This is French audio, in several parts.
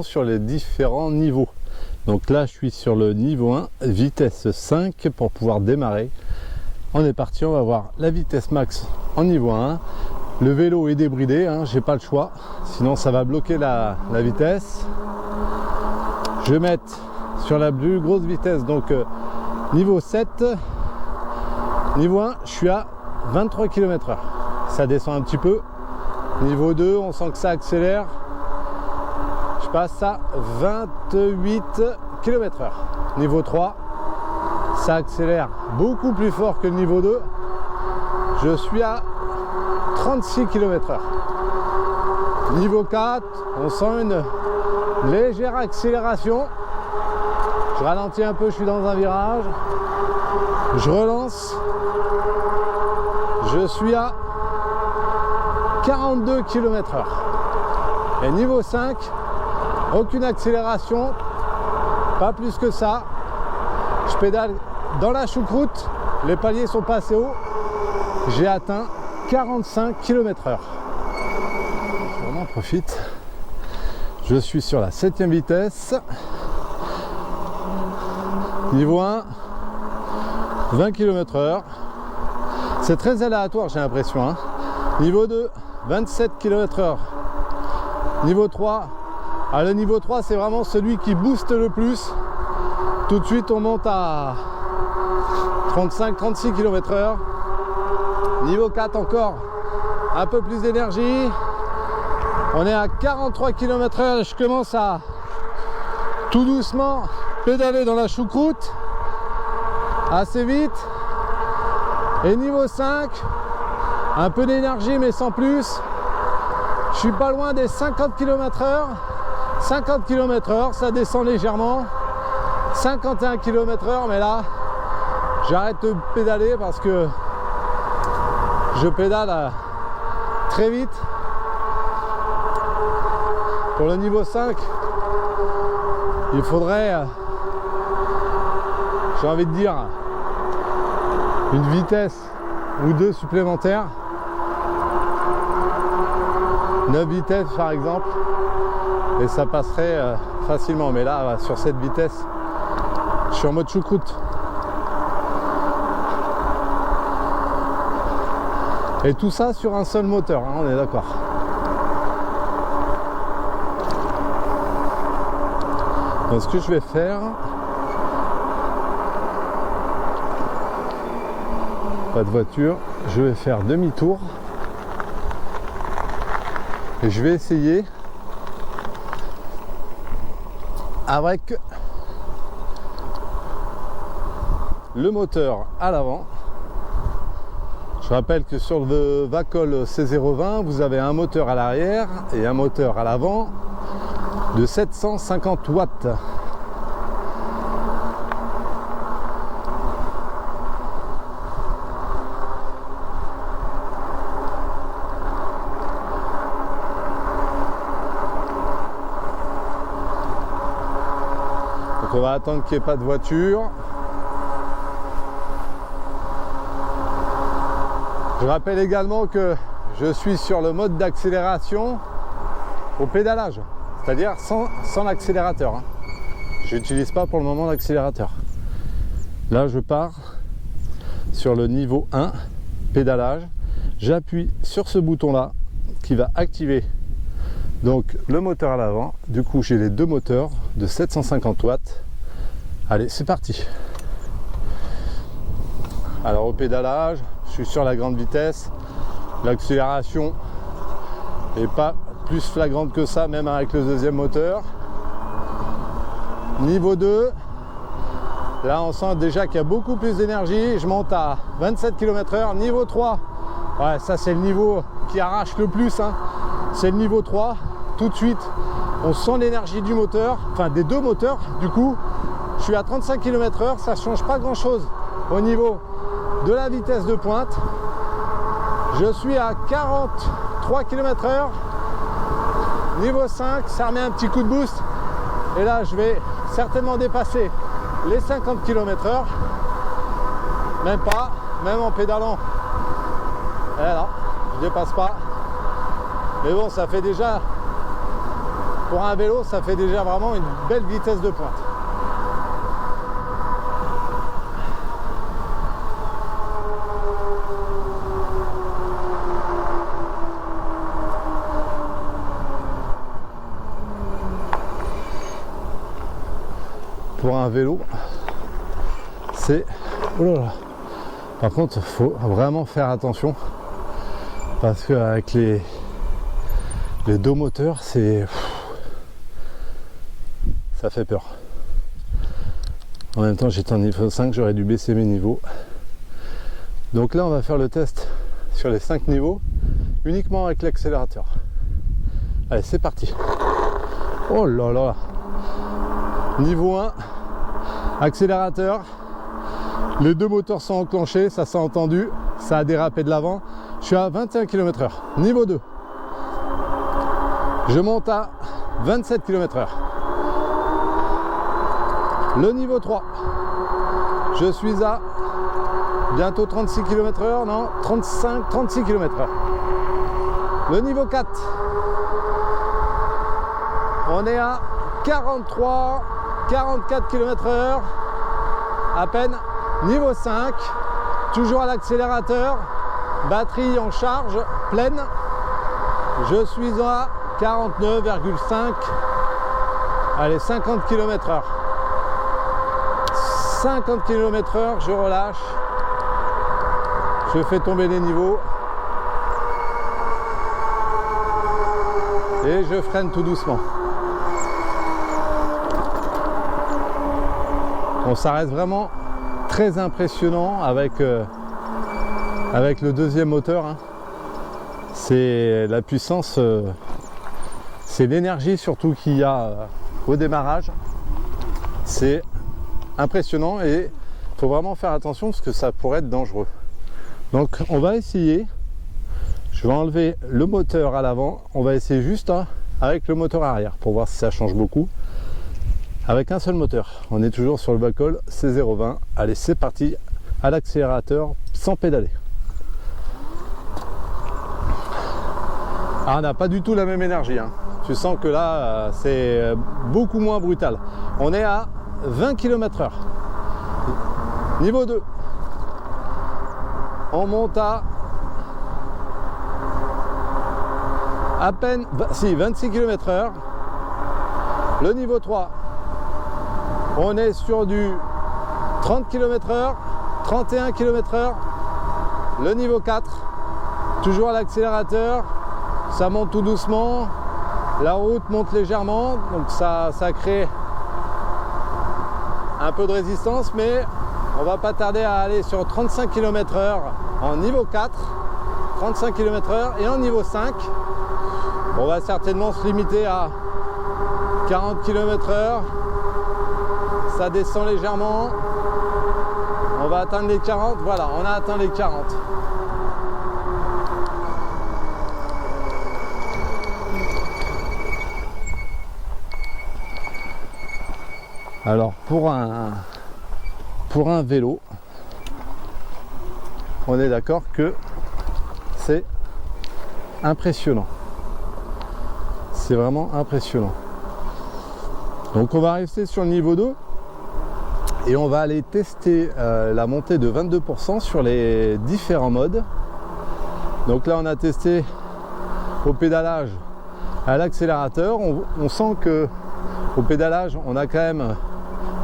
sur les différents niveaux. Donc là je suis sur le niveau 1, vitesse 5 pour pouvoir démarrer. On est parti, on va voir la vitesse max en niveau 1. Le vélo est débridé, hein, j'ai pas le choix, sinon ça va bloquer la vitesse. Je vais mettre sur la plus grosse vitesse, donc niveau 7. Niveau 1, je suis à 23 km/h. Ça descend un petit peu. Niveau 2, on sent que ça accélère. Je passe à 28 km/h. Niveau 3, ça accélère beaucoup plus fort que le niveau 2. Je suis à 36 km/h. Niveau 4, on sent une légère accélération. Je ralentis un peu, je suis dans un virage. Je relance. Je suis à 42 km/h. Et niveau 5, aucune accélération, pas plus que ça. Je pédale dans la choucroute, les paliers sont pas assez hauts. J'ai atteint 45 km/h. On en profite. Je suis sur la 7e vitesse. Niveau 1, 20 km/h. C'est très aléatoire, j'ai l'impression. Niveau 2, 27 km/h. Niveau 3, le niveau 3, c'est vraiment celui qui booste le plus. Tout de suite, on monte à 35-36 km/h. Niveau 4, encore un peu plus d'énergie. On est à 43 km/h. Je commence à tout doucement pédaler dans la choucroute. Assez vite. Et niveau 5, un peu d'énergie mais sans plus. Je suis pas loin des 50 km/h. 50 km/h, ça descend légèrement. 51 km/h, mais là, j'arrête de pédaler parce que je pédale très vite. Pour le niveau 5, il faudrait, j'ai envie de dire, une vitesse ou deux supplémentaires. 9 vitesses par exemple, et ça passerait facilement. Mais là, sur cette vitesse, je suis en mode choucroute. Et tout ça sur un seul moteur, hein, on est d'accord. Donc ce que je vais faire, pas de voiture, je vais faire demi-tour et je vais essayer avec le moteur à l'avant. Je rappelle que sur le Vacol C020, vous avez un moteur à l'arrière et un moteur à l'avant de 750 watts. Donc on va attendre qu'il n'y ait pas de voiture. Je rappelle également que je suis sur le mode d'accélération au pédalage, c'est-à-dire sans l'accélérateur. Je n'utilise pas pour le moment l'accélérateur. Là, je pars sur le niveau 1, pédalage. J'appuie sur ce bouton-là qui va activer donc le moteur à l'avant. Du coup, j'ai les deux moteurs de 750 watts. Allez, c'est parti. Alors, au pédalage, je suis sur la grande vitesse. L'accélération n'est pas plus flagrante que ça, même avec le deuxième moteur. Niveau 2, là on sent déjà qu'il y a beaucoup plus d'énergie. Je monte à 27 km/h. Niveau 3, ouais, ça c'est le niveau qui arrache le plus, hein. C'est le niveau 3. Tout de suite, on sent l'énergie du moteur, enfin des deux moteurs. Du coup, je suis à 35 km/h. Ça ne change pas grand chose au niveau de la vitesse de pointe. Je suis à 43 km/h. Niveau 5, ça remet un petit coup de boost. Et là, je vais certainement dépasser les 50 km/h. Même pas, même en pédalant. Et là, je dépasse pas. Mais bon, ça fait déjà pour un vélo, ça fait déjà vraiment une belle vitesse de pointe. Pour un vélo, c'est... Oh là là. Par contre, il faut vraiment faire attention parce qu'avec les deux moteurs, c'est... ça fait peur. En même temps, j'étais en niveau 5, j'aurais dû baisser mes niveaux. Donc là, on va faire le test sur les 5 niveaux uniquement avec l'accélérateur. Allez, c'est parti. Oh là là. Niveau 1, accélérateur. Les deux moteurs sont enclenchés, ça s'est entendu, ça a dérapé de l'avant. Je suis à 21 km/h. Niveau 2, je monte à 27 km/h. Le niveau 3, je suis à bientôt 36 km/h, non, 36 km/h. Le niveau 4, on est à 44 km/h à peine. Niveau 5, toujours à l'accélérateur, batterie en charge pleine, je suis à 49,5, allez, 50 km/h. 50 km/h, je relâche, je fais tomber les niveaux et je freine tout doucement. Bon, ça reste vraiment très impressionnant avec le deuxième moteur. Hein. C'est la puissance, c'est l'énergie surtout qu'il y a au démarrage. C'est impressionnant et il faut vraiment faire attention parce que ça pourrait être dangereux. Donc on va essayer. Je vais enlever le moteur à l'avant. On va essayer juste avec le moteur arrière pour voir si ça change beaucoup. Avec un seul moteur, on est toujours sur le Bacol C020. Allez, c'est parti, à l'accélérateur, sans pédaler. Ah, on n'a pas du tout la même énergie. Hein. Tu sens que là, c'est beaucoup moins brutal. On est à 20 km/h. Niveau 2. On monte à peine 26 km/h. Le niveau 3. On est sur du 30 km/h, 31 km/h. Le niveau 4, toujours à l'accélérateur, ça monte tout doucement. La route monte légèrement, donc ça crée un peu de résistance, mais on va pas tarder à aller sur 35 km/h en niveau 4, 35 km/h, et en niveau 5, on va certainement se limiter à 40 km/h. Ça descend légèrement, on va atteindre les 40, voilà, on a atteint les 40. Alors pour un vélo, on est d'accord que c'est impressionnant. C'est vraiment impressionnant. Donc on va rester sur le niveau 2. Et on va aller tester la montée de 22% sur les différents modes. Donc là on a testé au pédalage, à l'accélérateur. On sent que au pédalage on a quand même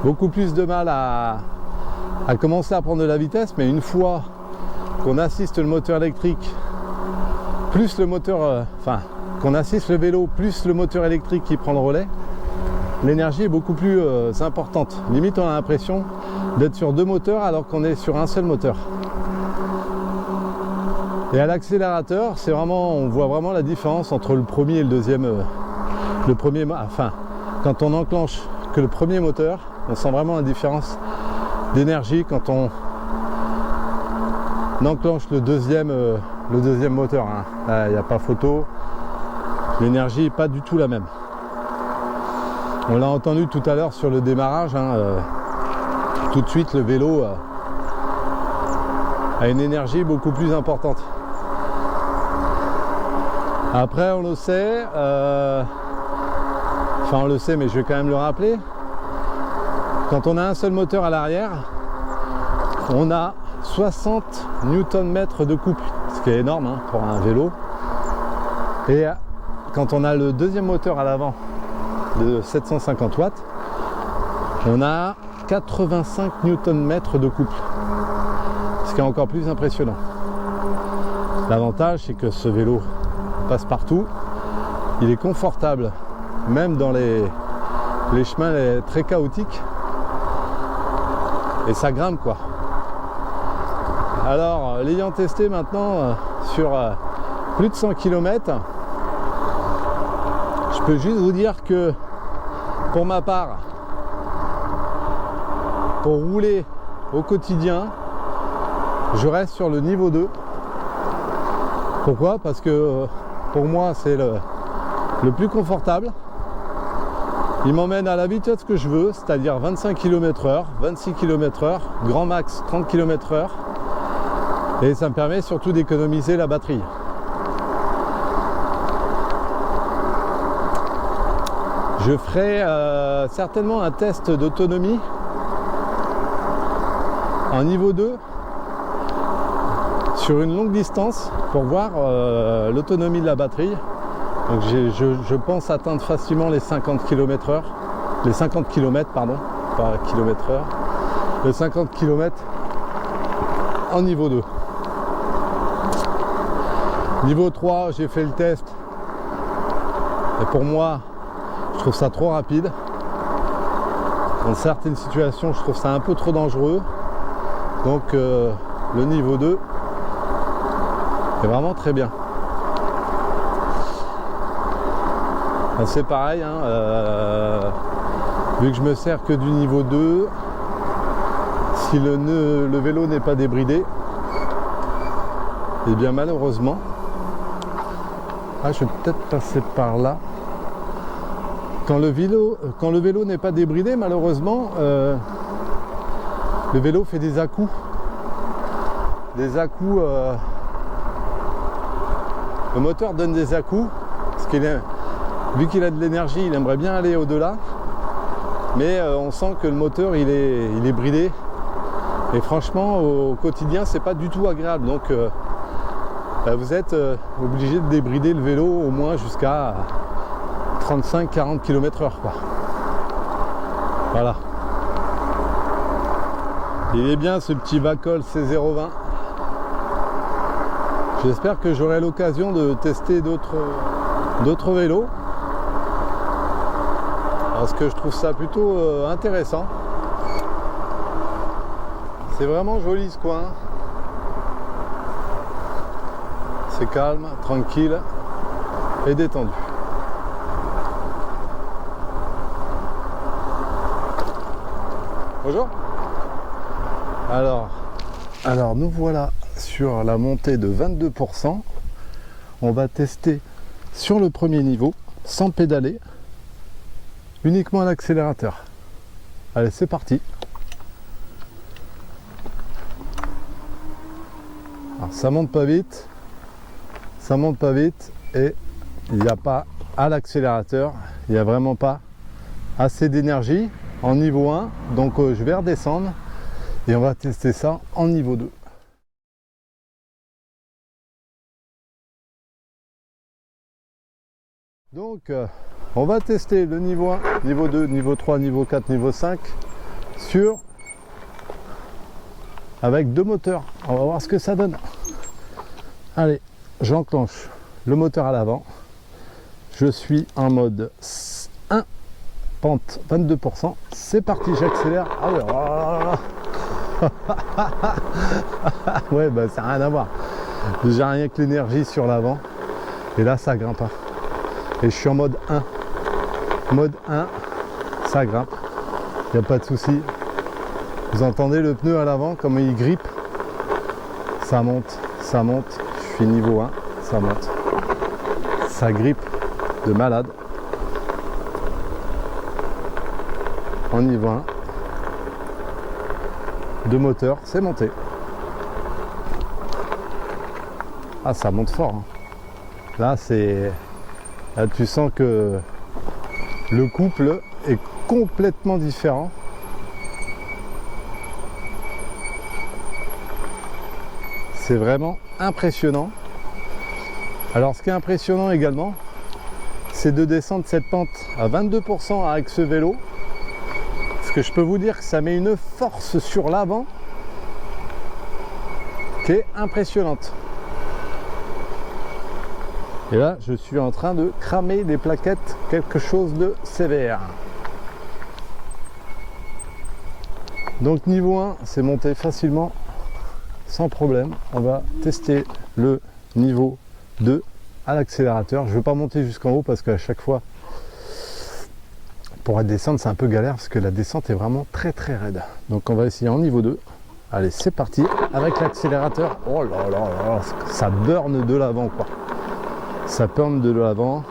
beaucoup plus de mal à commencer à prendre de la vitesse. Mais une fois qu'on assiste le moteur électrique, plus le moteur, qu'on assiste le vélo, plus le moteur électrique qui prend le relais, l'énergie est beaucoup plus importante. Limite, on a l'impression d'être sur deux moteurs alors qu'on est sur un seul moteur. Et à l'accélérateur, c'est vraiment, on voit vraiment la différence entre le premier et le deuxième. Quand on enclenche que le premier moteur, on sent vraiment la différence d'énergie quand on enclenche le deuxième moteur. Hein. Là, il n'y a pas photo. L'énergie n'est pas du tout la même. On l'a entendu tout à l'heure sur le démarrage, hein, tout de suite le vélo a une énergie beaucoup plus importante. Après on le sait, Enfin on le sait mais je vais quand même le rappeler. Quand on a un seul moteur à l'arrière, on a 60 Nm de couple, ce qui est énorme hein, pour un vélo. Et quand on a le deuxième moteur à l'avant de 750 watts, on a 85 Nm de couple, ce qui est encore plus impressionnant. L'avantage c'est que ce vélo passe partout, il est confortable même dans les chemins très chaotiques et ça grimpe quoi. Alors l'ayant testé maintenant sur plus de 100 km, je peux juste vous dire que pour ma part, pour rouler au quotidien, je reste sur le niveau 2. Pourquoi? Parce que pour moi c'est le plus confortable. Il m'emmène à la vitesse que je veux, c'est-à-dire 25 km/h, 26 km/h, grand max 30 km/h. Et ça me permet surtout d'économiser la batterie. Je ferai certainement un test d'autonomie en niveau 2 sur une longue distance pour voir l'autonomie de la batterie. Donc je pense atteindre facilement les 50 km/h, les 50 km pardon, pas km/h, les 50 km en niveau 2. Niveau 3, j'ai fait le test et pour moi, je trouve ça trop rapide. Dans certaines situations, je trouve ça un peu trop dangereux. Donc le niveau 2 est vraiment très bien. C'est pareil, hein, vu que je me sers que du niveau 2, si le vélo n'est pas débridé, et bien malheureusement, je vais peut-être passer par là. Quand le vélo n'est pas débridé, malheureusement, le vélo fait des à-coups. Des à-coups. Le moteur donne des à-coups, parce qu'il est. Vu qu'il a de l'énergie, il aimerait bien aller au-delà, mais on sent que le moteur il est bridé et franchement au quotidien c'est pas du tout agréable. Donc vous êtes obligé de débrider le vélo au moins jusqu'à 35-40 km/h quoi. Voilà. Il est bien ce petit Vacol C020. J'espère que j'aurai l'occasion de tester d'autres vélos. Parce que je trouve ça plutôt intéressant. C'est vraiment joli ce coin. C'est calme, tranquille et détendu. Bonjour. Alors nous voilà sur la montée de 22%. On va tester sur le premier niveau sans pédaler. Uniquement à l'accélérateur. Allez, c'est parti. Alors, ça monte pas vite et il n'y a pas à l'accélérateur, il n'y a vraiment pas assez d'énergie en niveau 1, donc je vais redescendre et on va tester ça en niveau 2. Donc on va tester le niveau 1, niveau 2, niveau 3, niveau 4, niveau 5 avec deux moteurs. On va voir ce que ça donne. Allez, j'enclenche le moteur à l'avant. Je suis en mode 1, pente 22%. C'est parti, j'accélère. Ah ouais, oh là là. Ouais, bah ça n'a rien à voir. J'ai rien que l'énergie sur l'avant. Et là, ça grimpe. Et je suis en mode 1. Mode 1, ça grimpe. Il n'y a pas de souci. Vous entendez le pneu à l'avant, comme il grippe. Ça monte, ça monte. Je suis niveau 1, ça monte. Ça grippe de malade. En niveau 1. Deux moteurs, c'est monté. Ah, ça monte fort. Hein. Là, c'est... Là, tu sens que Le couple est complètement différent. C'est vraiment impressionnant. Alors ce qui est impressionnant également, c'est de descendre cette pente à 22% avec ce vélo. Parce que je peux vous dire que ça met une force sur l'avant qui est impressionnante. Et là, je suis en train de cramer des plaquettes, quelque chose de sévère. Donc niveau 1, c'est monté facilement, sans problème. On va tester le niveau 2 à l'accélérateur. Je ne vais pas monter jusqu'en haut parce qu'à chaque fois, pour descendre, c'est un peu galère parce que la descente est vraiment très très raide. Donc on va essayer en niveau 2. Allez, c'est parti avec l'accélérateur. Oh là là là, ça burn de l'avant quoi. Ça burn de l'avant.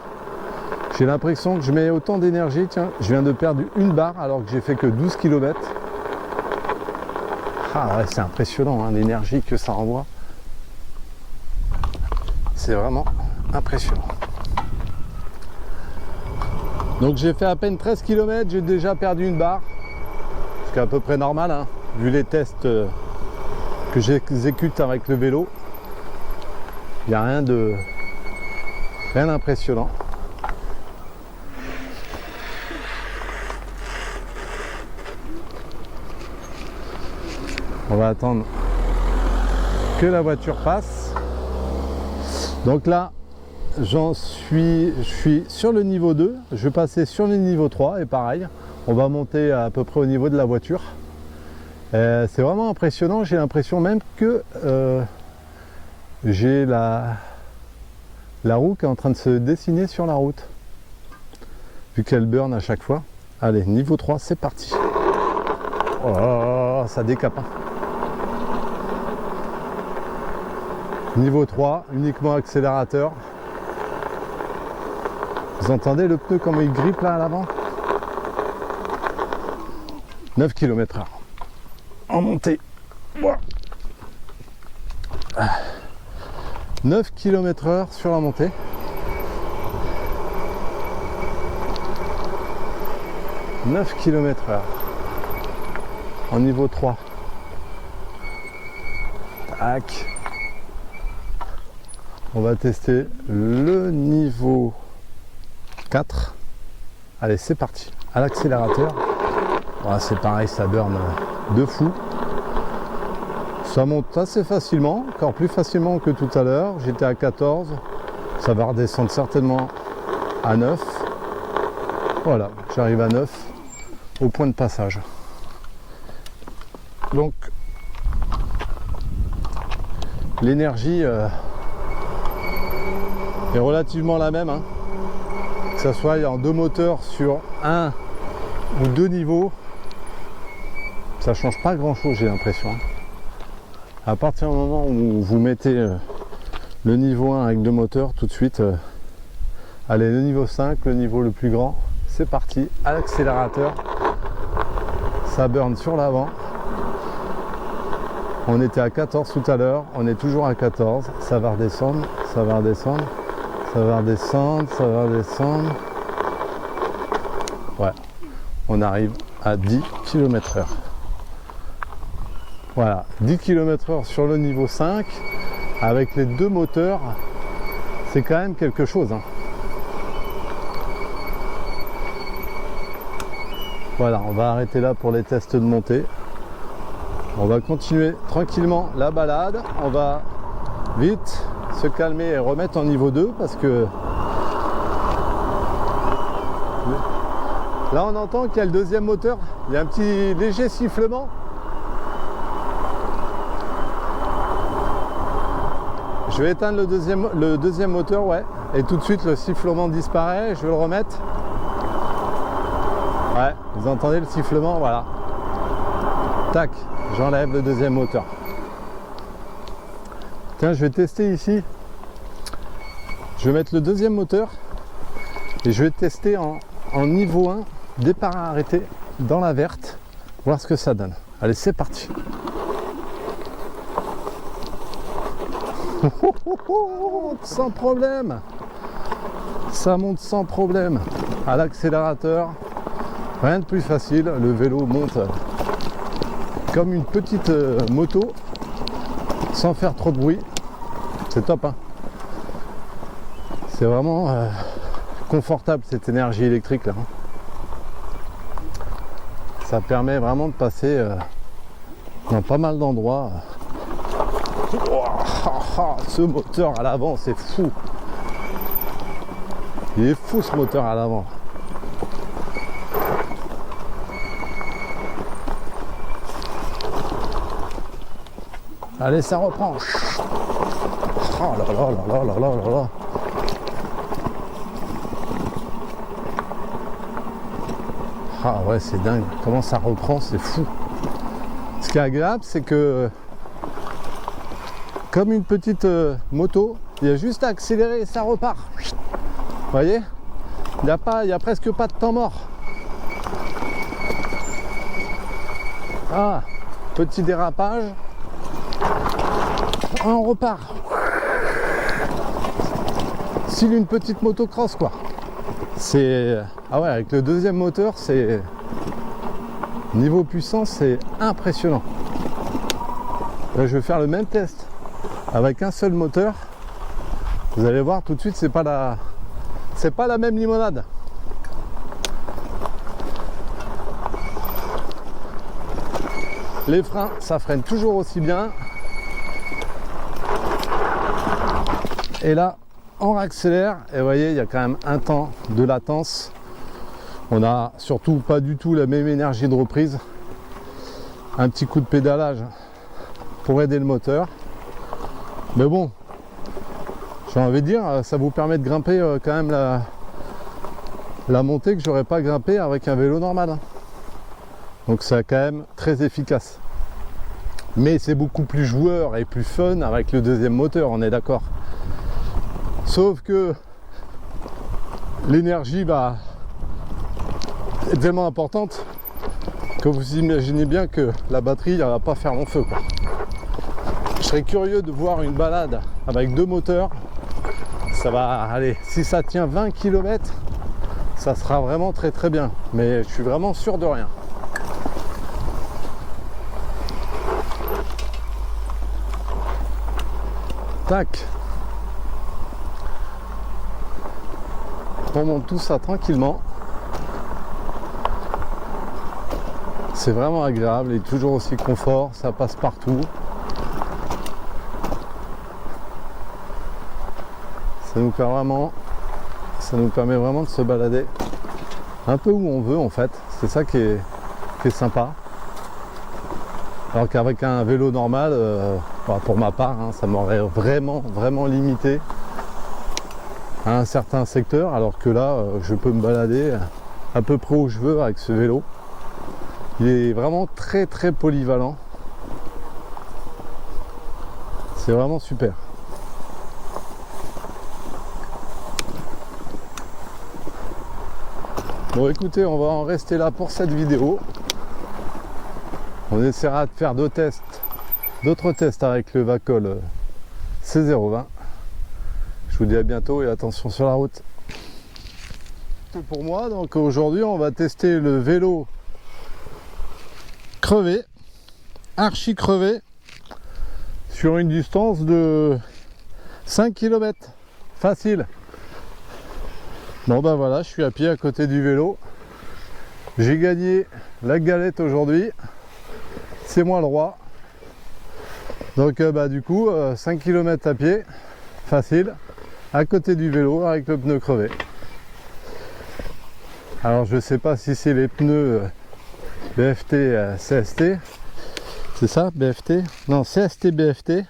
J'ai l'impression que je mets autant d'énergie. Tiens, je viens de perdre une barre alors que j'ai fait que 12 km. Ah ouais, c'est impressionnant hein, l'énergie que ça renvoie. C'est vraiment impressionnant. Donc j'ai fait à peine 13 km, j'ai déjà perdu une barre. Ce qui est à peu près normal, hein, vu les tests que j'exécute avec le vélo. Il n'y a rien d'impressionnant. On va attendre que la voiture passe. Donc là, je suis sur le niveau 2, je vais passer sur le niveau 3 et pareil, on va monter à peu près au niveau de la voiture. C'est vraiment impressionnant, j'ai l'impression même que j'ai la roue qui est en train de se dessiner sur la route, vu qu'elle burn à chaque fois. Allez, niveau 3, c'est parti. Oh, ça décape. Hein. Niveau 3, uniquement accélérateur. Vous entendez le pneu comme il grippe là à l'avant? 9 km/h. En montée. 9 km/h sur la montée. « 9 km/h. En niveau 3. Tac. On va tester le niveau 4. Allez, c'est parti. À l'accélérateur. Voilà, c'est pareil, ça burn de fou. Ça monte assez facilement, encore plus facilement que tout à l'heure. J'étais à 14. Ça va redescendre certainement à 9. Voilà, j'arrive à 9 au point de passage. Donc, l'énergie est relativement la même, hein. Que ça soit en 2 moteurs sur 1 ou 2 niveaux, ça change pas grand chose, j'ai l'impression. À partir du moment où vous mettez le niveau 1 avec 2 moteurs, tout de suite, allez, le niveau 5, le niveau le plus grand, c'est parti, à l'accélérateur, ça burn sur l'avant. On était à 14 tout à l'heure, on est toujours à 14, ça va redescendre, ça va redescendre, ça va redescendre, ça va redescendre. Ouais, on arrive à 10 km/h. Voilà, 10 km/h sur le niveau 5, avec les 2 moteurs, c'est quand même quelque chose. Hein. Voilà, on va arrêter là pour les tests de montée. On va continuer tranquillement la balade. On va vite se calmer et remettre en niveau 2 parce que là on entend qu'il y a le deuxième moteur. Il y a un petit léger sifflement. Je vais éteindre le deuxième moteur, ouais. Et tout de suite le sifflement disparaît. Je vais le remettre. Ouais, vous entendez le sifflement, voilà. Tac, j'enlève le deuxième moteur. Tiens, je vais tester ici. Je vais mettre le deuxième moteur et je vais tester en niveau 1, départ à arrêter dans la verte, voir ce que ça donne. Allez, c'est parti. Sans problème. Ça monte sans problème. à l'accélérateur, rien de plus facile, le vélo monte comme une petite moto sans faire trop de bruit, c'est top hein. C'est vraiment confortable cette énergie électrique là. Ça permet vraiment de passer dans pas mal d'endroits. Ce moteur à l'avant, c'est fou. Il est fou ce moteur à l'avant. Allez, ça reprend. Oh là là là là là là là. Ah ouais, c'est dingue. Comment ça reprend, c'est fou. Ce qui est agréable, c'est que comme une petite moto, il y a juste à accélérer et ça repart. Vous voyez, il y a presque pas de temps mort. Ah, petit dérapage. On repart. Style une petite motocross quoi. C'est... Ah ouais, avec le deuxième moteur, c'est... Niveau puissance, c'est impressionnant. Là, je vais faire le même test avec un seul moteur. Vous allez voir tout de suite, c'est pas la même limonade. Les freins, ça freine toujours aussi bien. Et là, on accélère et vous voyez, il y a quand même un temps de latence. On n'a surtout pas du tout la même énergie de reprise. Un petit coup de pédalage pour aider le moteur. Mais bon, j'ai envie de dire, ça vous permet de grimper quand même la montée que j'aurais pas grimpé avec un vélo normal. Donc c'est quand même très efficace. Mais c'est beaucoup plus joueur et plus fun avec le deuxième moteur, on est d'accord. Sauf que l'énergie est tellement importante que vous imaginez bien que la batterie ne va pas faire long feu quoi. Je serais curieux de voir une balade avec deux moteurs. Ça va aller, si ça tient 20 km, ça sera vraiment très très bien. Mais je suis vraiment sûr de rien. Tac. On monte tout ça tranquillement. C'est vraiment agréable et toujours aussi confort, ça passe partout. Ça nous permet vraiment de se balader un peu où on veut en fait. C'est ça qui est sympa. Alors qu'avec un vélo normal, pour ma part, hein, ça m'aurait vraiment limité à un certain secteur, alors que là, je peux me balader à peu près où je veux avec ce vélo. Il est vraiment très polyvalent. C'est vraiment super. Bon écoutez, on va en rester là pour cette vidéo. On essaiera de faire d'autres tests avec le Vacol C020. Je vous dis à bientôt et attention sur la route. Tout pour moi, donc aujourd'hui on va tester le vélo crevé, archi crevé, sur une distance de 5 km. Facile. Bon ben voilà, je suis à pied à côté du vélo. J'ai gagné la galette aujourd'hui. C'est moi le roi. Donc du coup 5 km à pied, facile, à côté du vélo avec le pneu crevé. Alors je sais pas si c'est les pneus BFT CST, c'est ça BFT? Non, CST BFT.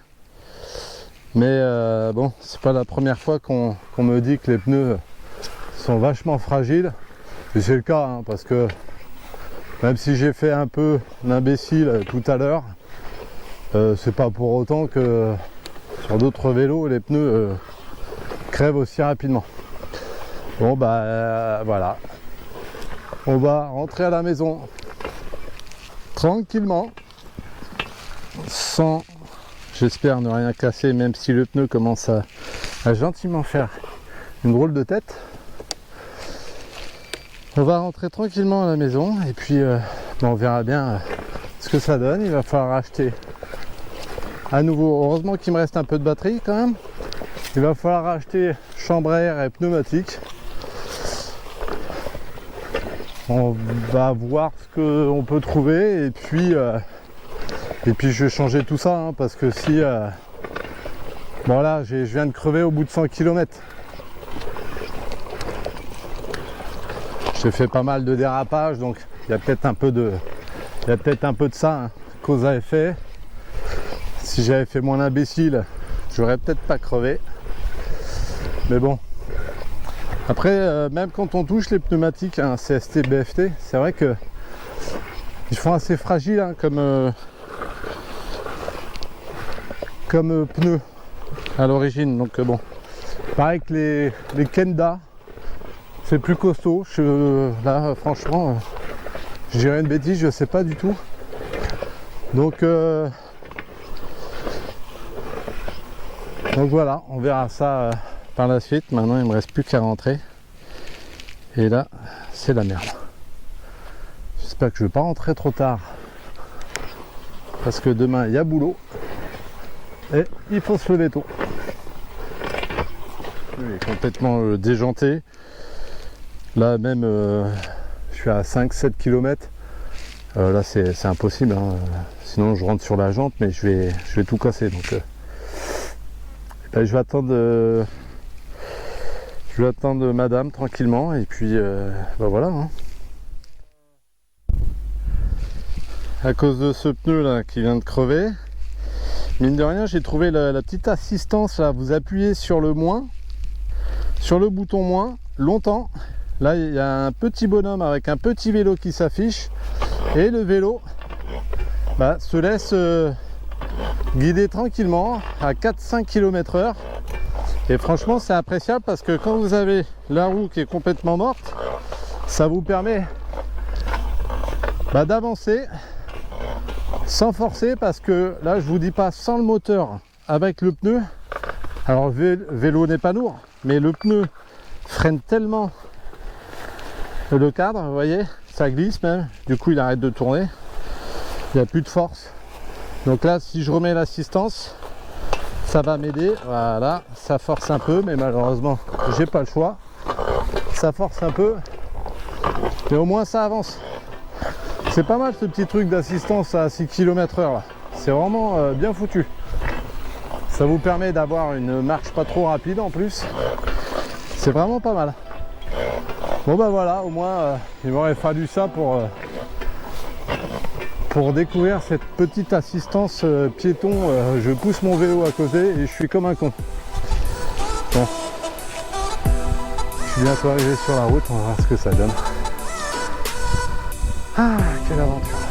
Mais bon, c'est pas la première fois qu'on me dit que les pneus sont vachement fragiles. Et c'est le cas hein, parce que même si j'ai fait un peu l'imbécile tout à l'heure, c'est pas pour autant que sur d'autres vélos les pneus crèvent aussi rapidement. Bon voilà, on va rentrer à la maison tranquillement, sans, j'espère, ne rien casser, même si le pneu commence à gentiment faire une drôle de tête. On va rentrer tranquillement à la maison et puis on verra bien ce que ça donne. Il va falloir acheter à nouveau, heureusement qu'il me reste un peu de batterie quand même. Il va falloir acheter chambre à air et pneumatique. On va voir ce qu'on peut trouver et puis je vais changer tout ça hein, parce que si bon là je viens de crever au bout de 100 km. J'ai fait pas mal de dérapages, donc il y a peut-être un peu de ça, hein, cause à effet. Si j'avais fait moins imbécile, j'aurais peut-être pas crevé. Mais bon. Après, même quand on touche les pneumatiques, hein, CST, BFT, c'est vrai que ils sont assez fragiles hein, comme pneus à l'origine. Donc bon. Pareil que les Kenda. C'est plus costaud, là franchement, je dirais une bêtise, je sais pas du tout. Donc voilà, on verra ça par la suite. Maintenant il me reste plus qu'à rentrer. Et là, c'est la merde. J'espère que je vais pas rentrer trop tard. Parce que demain il y a boulot. Et il faut se lever tôt. Il est complètement déjanté. Là même je suis à 5-7 km. Là c'est impossible hein. Sinon je rentre sur la jante mais je vais tout casser donc là, je vais attendre madame tranquillement et puis voilà hein. À cause de ce pneu là qui vient de crever, mine de rien j'ai trouvé la petite assistance là, vous appuyez sur le moins, sur le bouton moins longtemps. Là, il y a un petit bonhomme avec un petit vélo qui s'affiche et le vélo se laisse guider tranquillement à 4-5 km/h. Et franchement, c'est appréciable parce que quand vous avez la roue qui est complètement morte, ça vous permet d'avancer sans forcer parce que là, je vous dis pas sans le moteur avec le pneu. Alors, le vélo n'est pas lourd, mais le pneu freine tellement le cadre, vous voyez, ça glisse même, du coup il arrête de tourner, il n'y a plus de force. Donc là si je remets l'assistance, ça va m'aider, voilà, ça force un peu, mais malheureusement j'ai pas le choix, ça force un peu, mais au moins ça avance. C'est pas mal ce petit truc d'assistance à 6 km/h là, c'est vraiment bien foutu. Ça vous permet d'avoir une marche pas trop rapide en plus, c'est vraiment pas mal. Bon voilà, au moins il m'aurait fallu ça pour découvrir cette petite assistance piéton. Je pousse mon vélo à côté et je suis comme un con. Bon, je suis bientôt arrivé sur la route, on va voir ce que ça donne. Ah, quelle aventure!